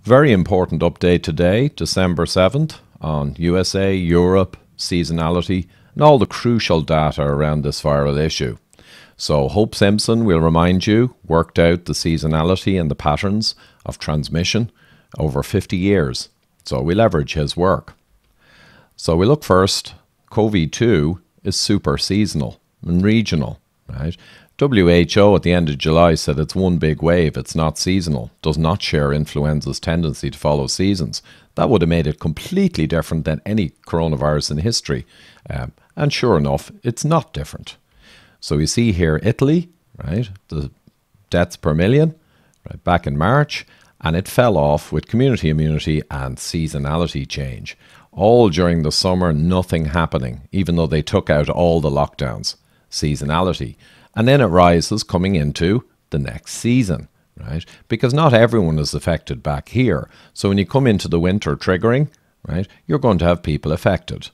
Very important update today, December 7th, on USA, Europe, seasonality, and all the crucial data around this viral issue. So Hope Simpson, we'll remind you, worked out the seasonality and the patterns of transmission over 50 years. So we leverage his work. So we look first, COVID-2 is super seasonal and regional, right? WHO at the end of July said it's one big wave, it's not seasonal, does not share influenza's tendency to follow seasons. That would have made it completely different than any coronavirus in history. And sure enough, it's not different. So you see here Italy, right, the deaths per million, right, back in March, and it fell off with community immunity and seasonality change. All during the summer, nothing happening, even though they took out all the lockdowns. Seasonality. And then it rises coming into the next season, right? Because not everyone is affected back here. So when you come into the winter triggering, right, you're going to have people affected.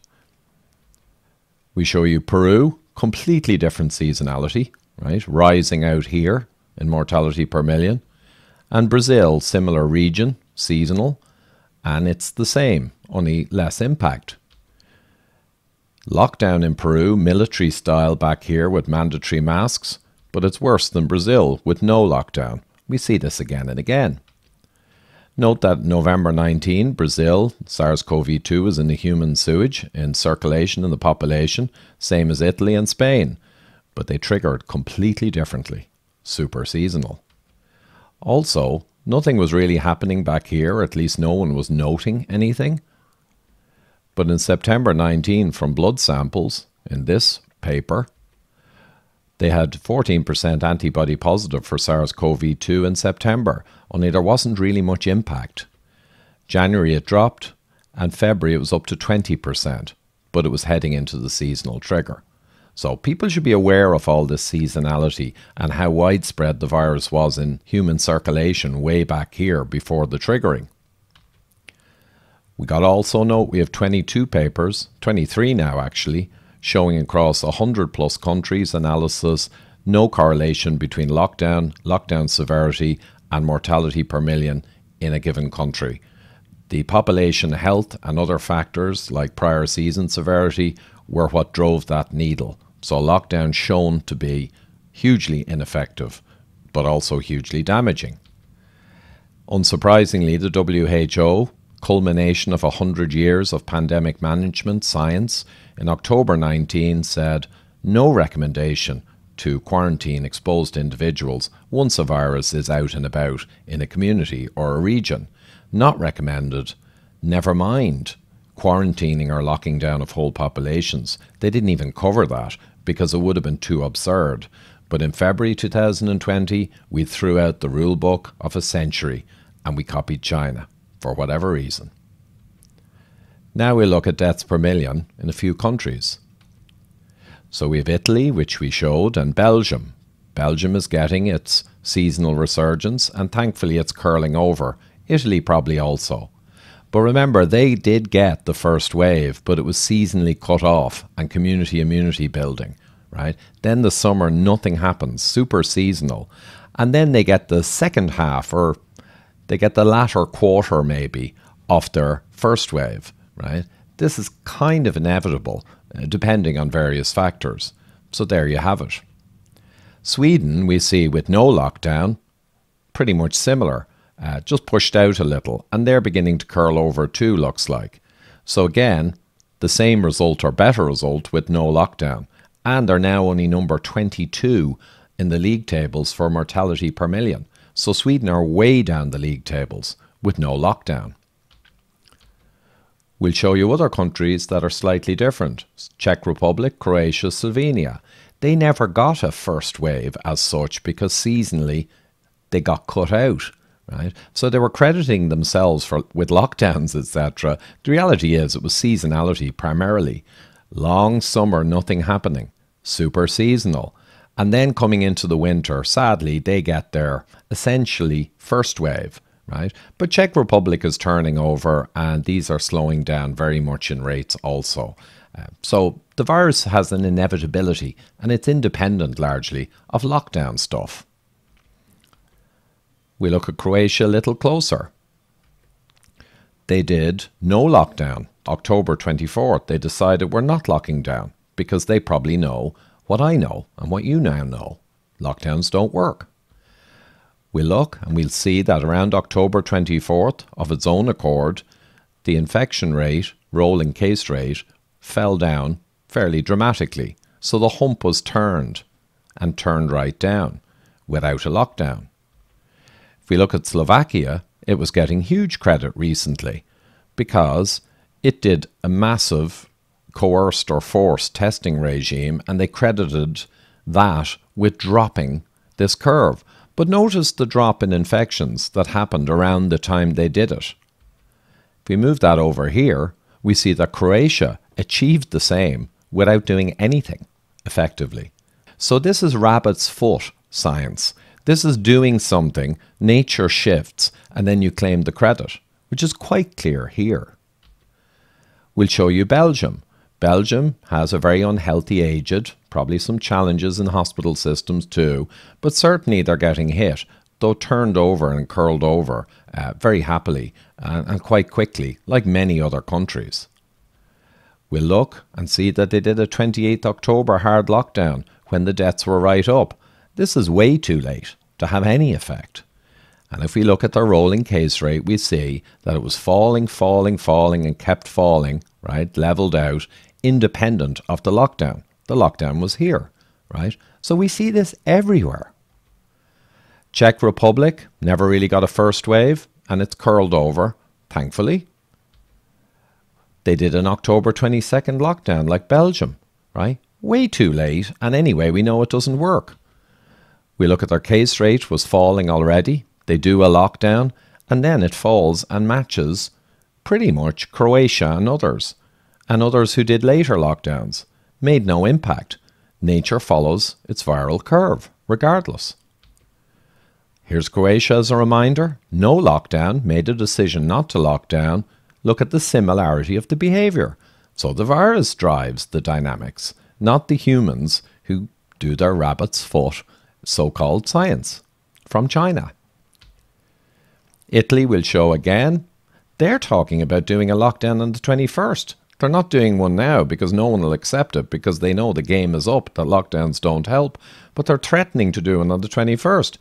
We show you Peru, completely different seasonality, right? Rising out here in mortality per million. And Brazil, similar region, seasonal, and it's the same, only less impact. Lockdown in Peru, military style back here with mandatory masks, but it's worse than Brazil with no lockdown. We see this again and again. Note that November 19, Brazil, SARS-CoV-2 is in the human sewage in circulation in the population, same as Italy and Spain, but they triggered completely differently, super seasonal. Also, nothing was really happening back here, at least no one was noting anything. But in September 19, from blood samples in this paper, they had 14% antibody positive for SARS-CoV-2 in September, only there wasn't really much impact. January it dropped, and February it was up to 20%, but it was heading into the seasonal trigger. So people should be aware of all this seasonality and how widespread the virus was in human circulation way back here before the triggering. We got also note we have 22 papers, 23 now actually, showing across 100 plus countries analysis, no correlation between lockdown severity and mortality per million in a given country. The population health and other factors like prior season severity were what drove that needle. So lockdown shown to be hugely ineffective, but also hugely damaging. Unsurprisingly, the WHO, culmination of 100 years of pandemic management science, in October 19 said no recommendation to quarantine exposed individuals once a virus is out and about in a community or a region. Not recommended, never mind quarantining or locking down of whole populations. They didn't even cover that because it would have been too absurd. But in February 2020, we threw out the rule book of a century and we copied China for whatever reason. Now we look at deaths per million in a few countries. So we have Italy, which we showed, and Belgium. Belgium is getting its seasonal resurgence and thankfully it's curling over. Italy probably also. But remember, they did get the first wave, but it was seasonally cut off and community immunity building, right? Then the summer, nothing happens, super seasonal. And then they get the second half, or they get the latter quarter maybe, of their first wave, right? This is kind of inevitable, depending on various factors. So there you have it. Sweden, we see with no lockdown, pretty much similar. Just pushed out a little, and they're beginning to curl over too, looks like. So again, the same result or better result with no lockdown, and they're now only number 22 in the league tables for mortality per million. So Sweden are way down the league tables with no lockdown. We'll show you other countries that are slightly different. Czech Republic, Croatia, Slovenia. They never got a first wave as such because seasonally they got cut out. Right? So they were crediting themselves with lockdowns, etc. The reality is it was seasonality primarily. Long summer, nothing happening. Super seasonal. And then coming into the winter, sadly, they get their essentially first wave. Right? But Czech Republic is turning over and these are slowing down very much in rates also. So the virus has an inevitability and it's independent largely of lockdown stuff. We look at Croatia a little closer. they did no lockdown. October 24th, they decided we're not locking down because they probably know what I know and what you now know. Lockdowns don't work. We'll look and we'll see that around October 24th, of its own accord, the infection rate, rolling case rate, fell down fairly dramatically. So the hump was turned and turned right down without a lockdown. If we look at Slovakia, it was getting huge credit recently because it did a massive coerced or forced testing regime, and they credited that with dropping this curve. But notice the drop in infections that happened around the time they did it. If we move that over here, we see that Croatia achieved the same without doing anything effectively. So this is rabbit's foot science. This is doing something, nature shifts, and then you claim the credit, which is quite clear here. We'll show you Belgium. Belgium has a very unhealthy aged, probably some challenges in hospital systems too, but certainly they're getting hit, though turned over and curled over very happily and quite quickly, like many other countries. We'll look and see that they did a 28th October hard lockdown when the deaths were right up. This is way too late to have any effect. And if we look at their rolling case rate, we see that it was falling and kept falling, right, leveled out, independent of the lockdown. The lockdown was here, right? So we see this everywhere. Czech Republic never really got a first wave, and it's curled over, thankfully. They did an October 22nd lockdown like Belgium, right? Way too late, and anyway, we know it doesn't work. We look at their case rate was falling already. They do a lockdown, and then it falls and matches pretty much Croatia and others who did later lockdowns. Made no impact. Nature follows its viral curve, regardless. Here's Croatia as a reminder. No lockdown, made a decision not to lock down. Look at the similarity of the behaviour. So the virus drives the dynamics, not the humans who do their rabbit's foot so-called science from China. Italy will show again. They're talking about doing a lockdown on the 21st. They're not doing one now because no one will accept it because they know the game is up, that lockdowns don't help. But they're threatening to do one on the 21st.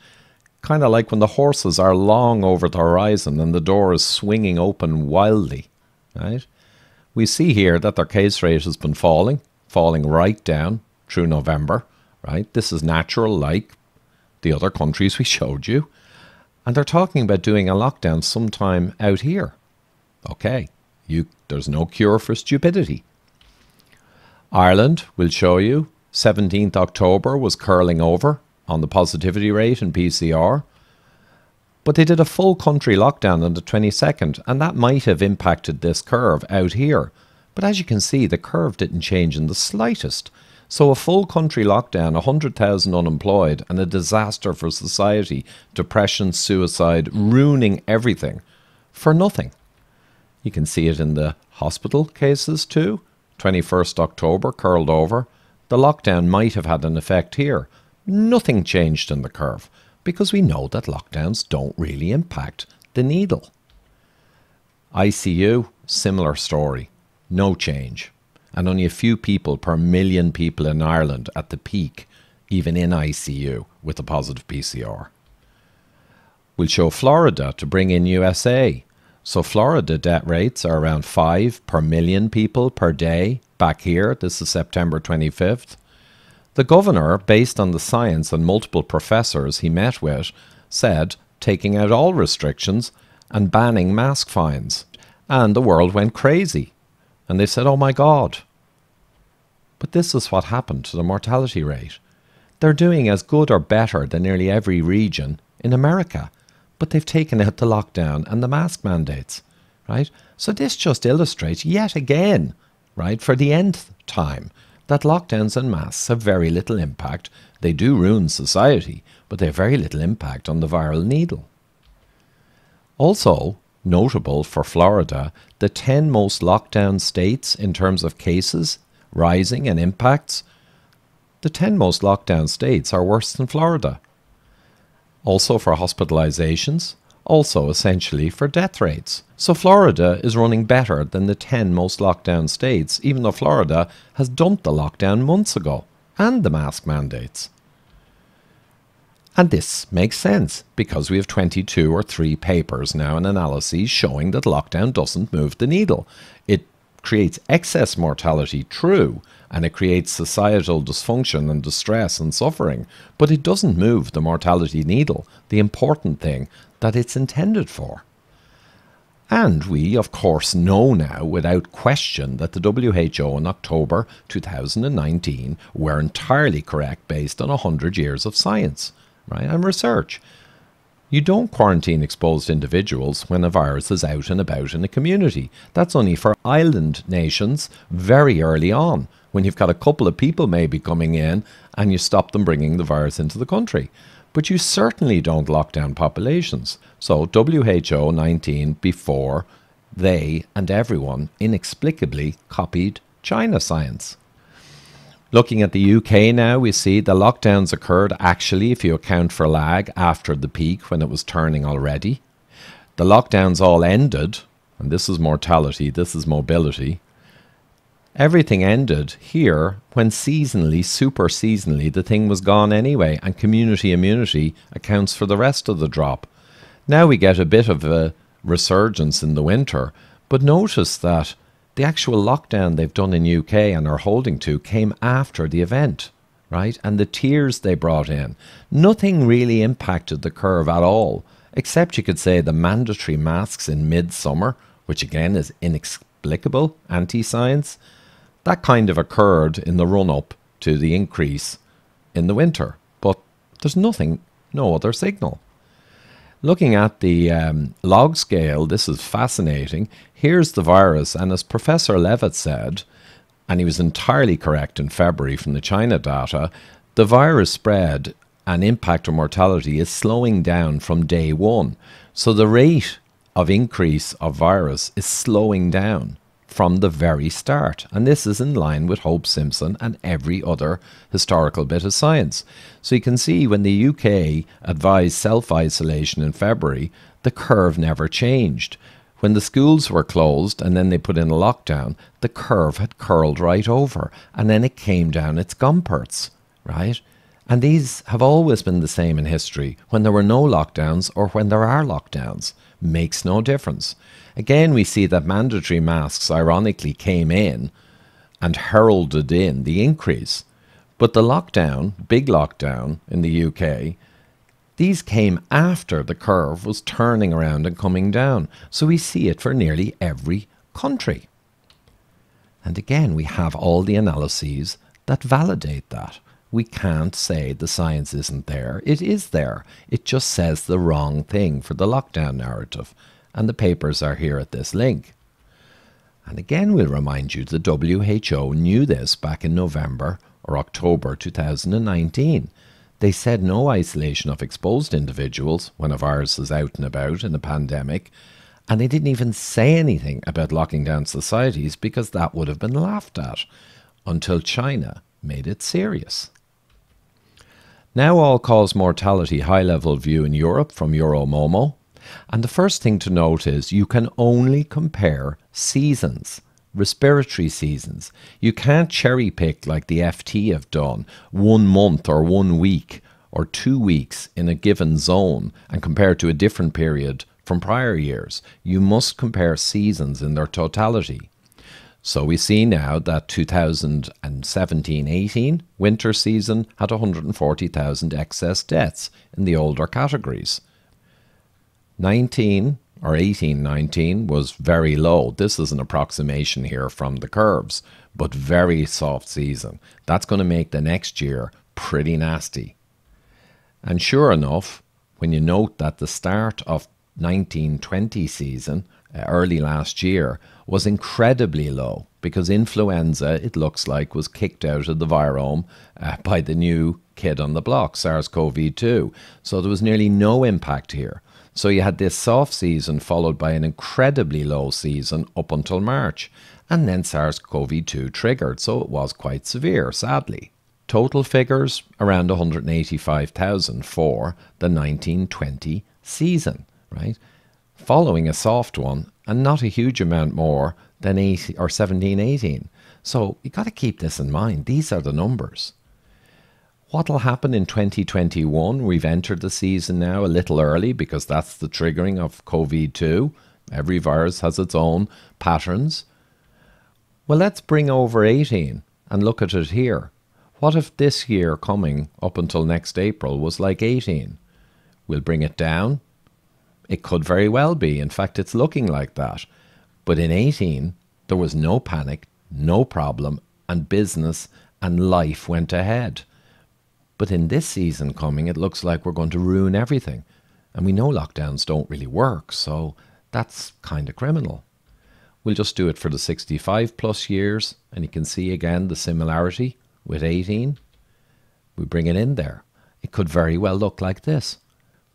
Kind of like when the horses are long over the horizon and the door is swinging open wildly, right? We see here that their case rate has been falling right down through November, right? This is natural like the other countries we showed you. And they're talking about doing a lockdown sometime out here. Okay, there's no cure for stupidity. Ireland will show you 17th October was curling over on the positivity rate in PCR. But they did a full country lockdown on the 22nd, and that might have impacted this curve out here. But as you can see, the curve didn't change in the slightest. So a full country lockdown, 100,000 unemployed, and a disaster for society, depression, suicide, ruining everything for nothing. You can see it in the hospital cases too. 21st October, curled over. The lockdown might have had an effect here. Nothing changed in the curve because we know that lockdowns don't really impact the needle. ICU, similar story. No change. And only a few people per million people in Ireland at the peak, even in ICU, with a positive PCR. We'll show Florida to bring in USA. So Florida death rates are around 5 per million people per day. Back here, this is September 25th. The governor, based on the science and multiple professors he met with, said taking out all restrictions and banning mask fines. And the world went crazy. And they said, oh my God. But this is what happened to the mortality rate. They're doing as good or better than nearly every region in America. But they've taken out the lockdown and the mask mandates, right? So this just illustrates yet again, right, for the nth time, that lockdowns and masks have very little impact. They do ruin society, but they have very little impact on the viral needle. Also notable for Florida, the 10 most lockdown states in terms of cases rising and impacts, the 10 most lockdown states are worse than Florida. Also for hospitalizations, also essentially for death rates. So Florida is running better than the 10 most locked down states, even though Florida has dumped the lockdown months ago, and the mask mandates. And this makes sense, because we have 22 or 3 papers now and analyses showing that lockdown doesn't move the needle. It creates excess mortality, true, and it creates societal dysfunction and distress and suffering, but it doesn't move the mortality needle, the important thing that it's intended for. And we, of course, know now without question that the WHO in October 2019 were entirely correct based on 100 years of science, right, and research. You don't quarantine exposed individuals when a virus is out and about in a community. That's only for island nations very early on, when you've got a couple of people maybe coming in and you stop them bringing the virus into the country. But you certainly don't lock down populations. So WHO 19 before they and everyone inexplicably copied China science. Looking at the UK now, we see the lockdowns occurred actually, if you account for lag, after the peak when it was turning already. The lockdowns all ended, and this is mortality, this is mobility. Everything ended here when seasonally, super seasonally, the thing was gone anyway, and community immunity accounts for the rest of the drop. Now we get a bit of a resurgence in the winter, but notice that the actual lockdown they've done in UK and are holding to came after the event, right? And the tiers they brought in, nothing really impacted the curve at all, except you could say the mandatory masks in midsummer, which again is inexplicable, anti-science. That kind of occurred in the run-up to the increase in the winter, but there's nothing, no other signal. Looking at the log scale, this is fascinating. Here's the virus, and as Professor Levitt said, and he was entirely correct in February from the China data, the virus spread and impact on mortality is slowing down from day one. So the rate of increase of virus is slowing down from the very start. And this is in line with Hope Simpson and every other historical bit of science. So you can see when the UK advised self-isolation in February, the curve never changed. When the schools were closed and then they put in a lockdown, the curve had curled right over and then it came down its gumperts, right? And these have always been the same in history, when there were no lockdowns or when there are lockdowns. Makes no difference. Again, we see that mandatory masks ironically came in and heralded in the increase. But the lockdown, big lockdown in the UK, these came after the curve was turning around and coming down. So we see it for nearly every country. And again, we have all the analyses that validate that. We can't say the science isn't there. It is there. It just says the wrong thing for the lockdown narrative. And the papers are here at this link. And again, we'll remind you the WHO knew this back in November or October 2019. They said no isolation of exposed individuals when a virus is out and about in a pandemic. And they didn't even say anything about locking down societies because that would have been laughed at until China made it serious. Now all-cause mortality high-level view in Europe from Euromomo. And the first thing to note is you can only compare seasons, respiratory seasons. You can't cherry pick like the FT have done 1 month or 1 week or 2 weeks in a given zone and compare to a different period from prior years. You must compare seasons in their totality. So we see now that 2017-18 winter season had 140,000 excess deaths in the older categories. 18-19 was very low. This is an approximation here from the curves, but very soft season. That's going to make the next year pretty nasty. And sure enough, when you note that the start of 1920 season, early last year, was incredibly low because influenza, it looks like, was kicked out of the virome by the new kid on the block, SARS-CoV-2. So there was nearly no impact here. So you had this soft season followed by an incredibly low season up until March. And then SARS-CoV-2 triggered, so it was quite severe, sadly. Total figures around 185,000 for the 1920 season. right? Following a soft one and not a huge amount more than 18 or 17, 18. So you got to keep this in mind. These are the numbers. What will happen in 2021? We've entered the season now a little early because that's the triggering of COVID-2. Every virus has its own patterns. Well, let's bring over 18 and look at it here. What if this year coming up until next April was like 18? We'll bring it down. It could very well be. In fact, it's looking like that. But in 18, there was no panic, no problem, and business and life went ahead. But in this season coming, it looks like we're going to ruin everything. And we know lockdowns don't really work, so that's kind of criminal. We'll just do it for the 65 plus years, and you can see again the similarity with 18. We bring it in there. It could very well look like this.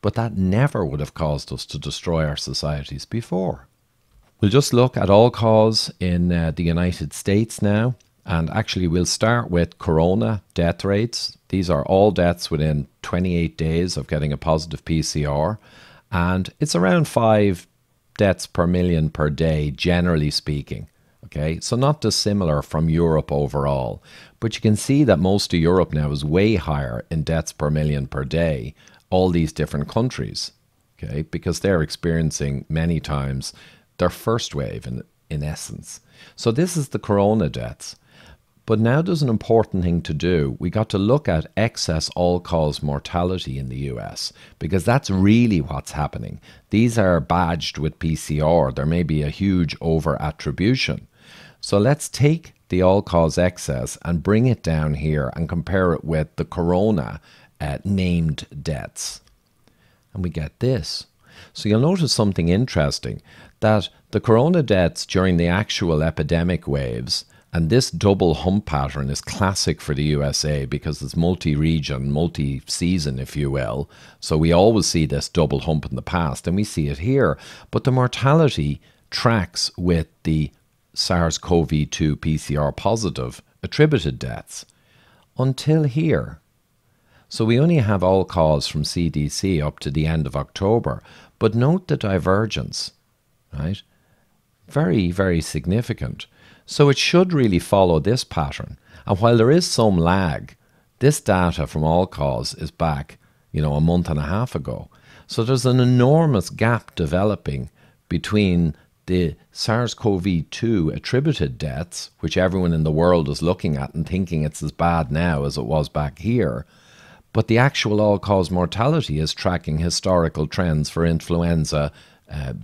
But that never would have caused us to destroy our societies before. We'll just look at all cause in the United States now. And actually we'll start with corona death rates. These are all deaths within 28 days of getting a positive PCR. And it's around 5 deaths per million per day, generally speaking. Okay, so not dissimilar from Europe overall. But you can see that most of Europe now is way higher in deaths per million per day. All these different countries, okay, because they're experiencing many times their first wave in essence. So this is the corona deaths. But now there's an important thing to do. We got to look at excess all-cause mortality in the US because that's really what's happening. These are badged with PCR. There may be a huge over-attribution. So let's take the all-cause excess and bring it down here and compare it with the corona named deaths. And we get this. So you'll notice something interesting, that the corona deaths during the actual epidemic waves, and this double hump pattern is classic for the USA because it's multi-region, multi-season, if you will. So we always see this double hump in the past, and we see it here. But the mortality tracks with the SARS-CoV-2 PCR positive attributed deaths until here. So we only have all cause from CDC up to the end of October. But note the divergence, right? Very, very significant. So it should really follow this pattern. And while there is some lag, this data from all cause is back, a month and a half ago. So there's an enormous gap developing between the SARS-CoV-2 attributed deaths, which everyone in the world is looking at and thinking it's as bad now as it was back here, but the actual all-cause mortality is tracking historical trends for influenza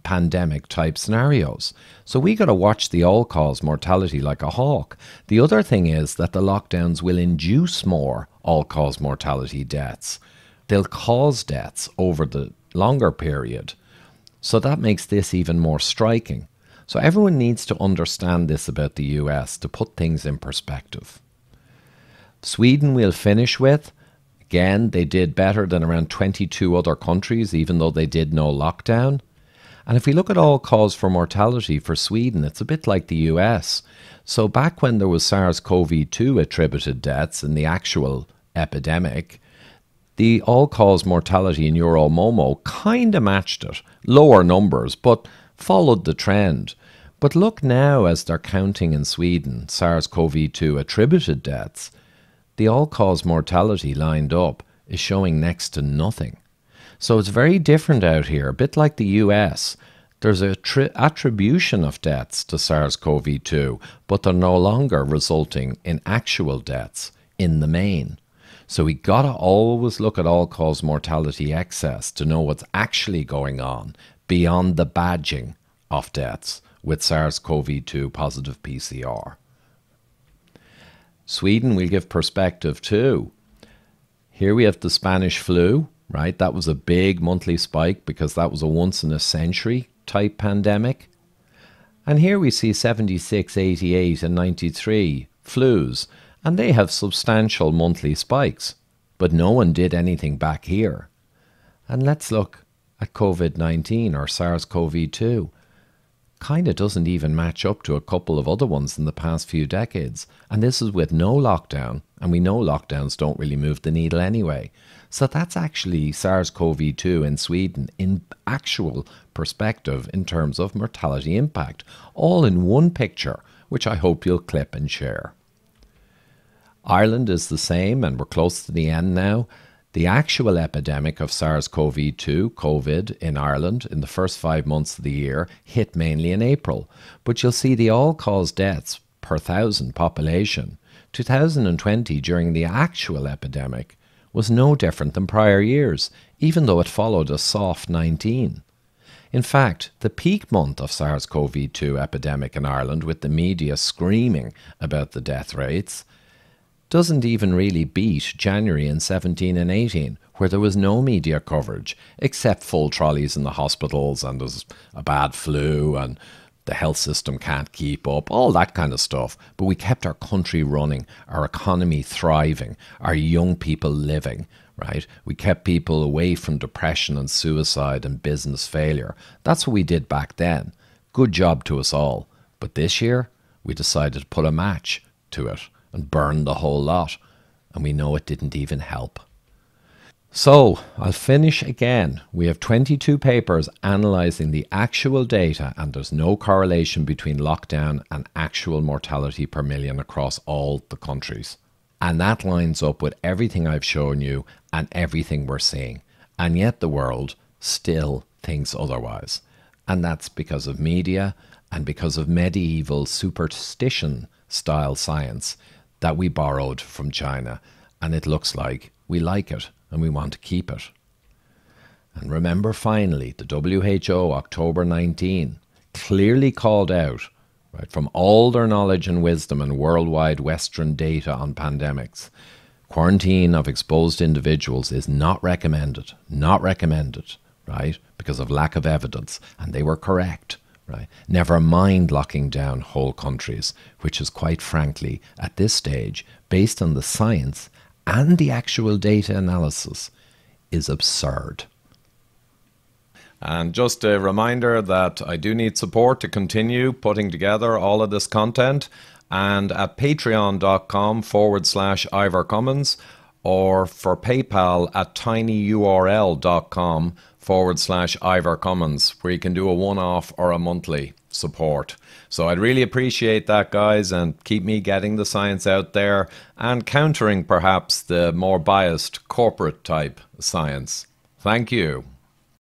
pandemic type scenarios. So we got to watch the all-cause mortality like a hawk. The other thing is that the lockdowns will induce more all-cause mortality deaths. They'll cause deaths over the longer period. So that makes this even more striking. So everyone needs to understand this about the US to put things in perspective. Sweden we'll finish with. Again, they did better than around 22 other countries, even though they did no lockdown. And if we look at all cause for mortality for Sweden, it's a bit like the US. So back when there was SARS-CoV-2 attributed deaths in the actual epidemic, the all-cause mortality in Euromomo kind of matched it. Lower numbers, but followed the trend. But look now as they're counting in Sweden SARS-CoV-2 attributed deaths, the all-cause mortality lined up is showing next to nothing. So it's very different out here, a bit like the US. There's a attribution of deaths to SARS-CoV-2, but they're no longer resulting in actual deaths in the main. So we got to always look at all-cause mortality excess to know what's actually going on beyond the badging of deaths with SARS-CoV-2 positive PCR. Sweden we'll give perspective too. Here we have the Spanish flu, right? That was a big monthly spike because that was a once-in-a-century type pandemic. And here we see 76, 88 and 93 flus, and they have substantial monthly spikes, but no one did anything back here. And let's look at COVID-19 or SARS-CoV-2. kind of doesn't even match up to a couple of other ones in the past few decades. And this is with no lockdown. And we know lockdowns don't really move the needle anyway. So that's actually SARS-CoV-2 in Sweden in actual perspective in terms of mortality impact, all in one picture, which I hope you'll clip and share. Ireland is the same, and we're close to the end now. The actual epidemic of SARS-CoV-2, COVID, in Ireland in the first 5 months of the year hit mainly in April. But you'll see the all-cause deaths per 1,000 population, 2020 during the actual epidemic, was no different than prior years, even though it followed a soft 19. In fact, the peak month of SARS-CoV-2 epidemic in Ireland, with the media screaming about the death rates, doesn't even really beat January in 17 and 18, where there was no media coverage, except full trolleys in the hospitals and there's a bad flu and the health system can't keep up, all that kind of stuff. But we kept our country running, our economy thriving, our young people living, right? We kept people away from depression and suicide and business failure. That's what we did back then. Good job to us all. But this year, we decided to put a match to it and burn the whole lot. And we know it didn't even help. So, I'll finish again. We have 22 papers analysing the actual data, and there's no correlation between lockdown and actual mortality per million across all the countries. And that lines up with everything I've shown you and everything we're seeing. And yet the world still thinks otherwise. And that's because of media and because of medieval superstition-style science that we borrowed from China. And it looks like we like it. And we want to keep it. And remember finally, the WHO, October 19, clearly called out, right, from all their knowledge and wisdom and worldwide Western data on pandemics, quarantine of exposed individuals is not recommended, right, because of lack of evidence. And they were correct, right? Never mind locking down whole countries, which is quite frankly, at this stage, based on the science and the actual data analysis, is absurd. And just a reminder that I do need support to continue putting together all of this content, and at patreon.com/Ivor Cummins, or for PayPal at tinyurl.com/Ivor Cummins, where you can do a one-off or a monthly support. So I'd really appreciate that, guys, and keep me getting the science out there and countering perhaps the more biased corporate type science. Thank you.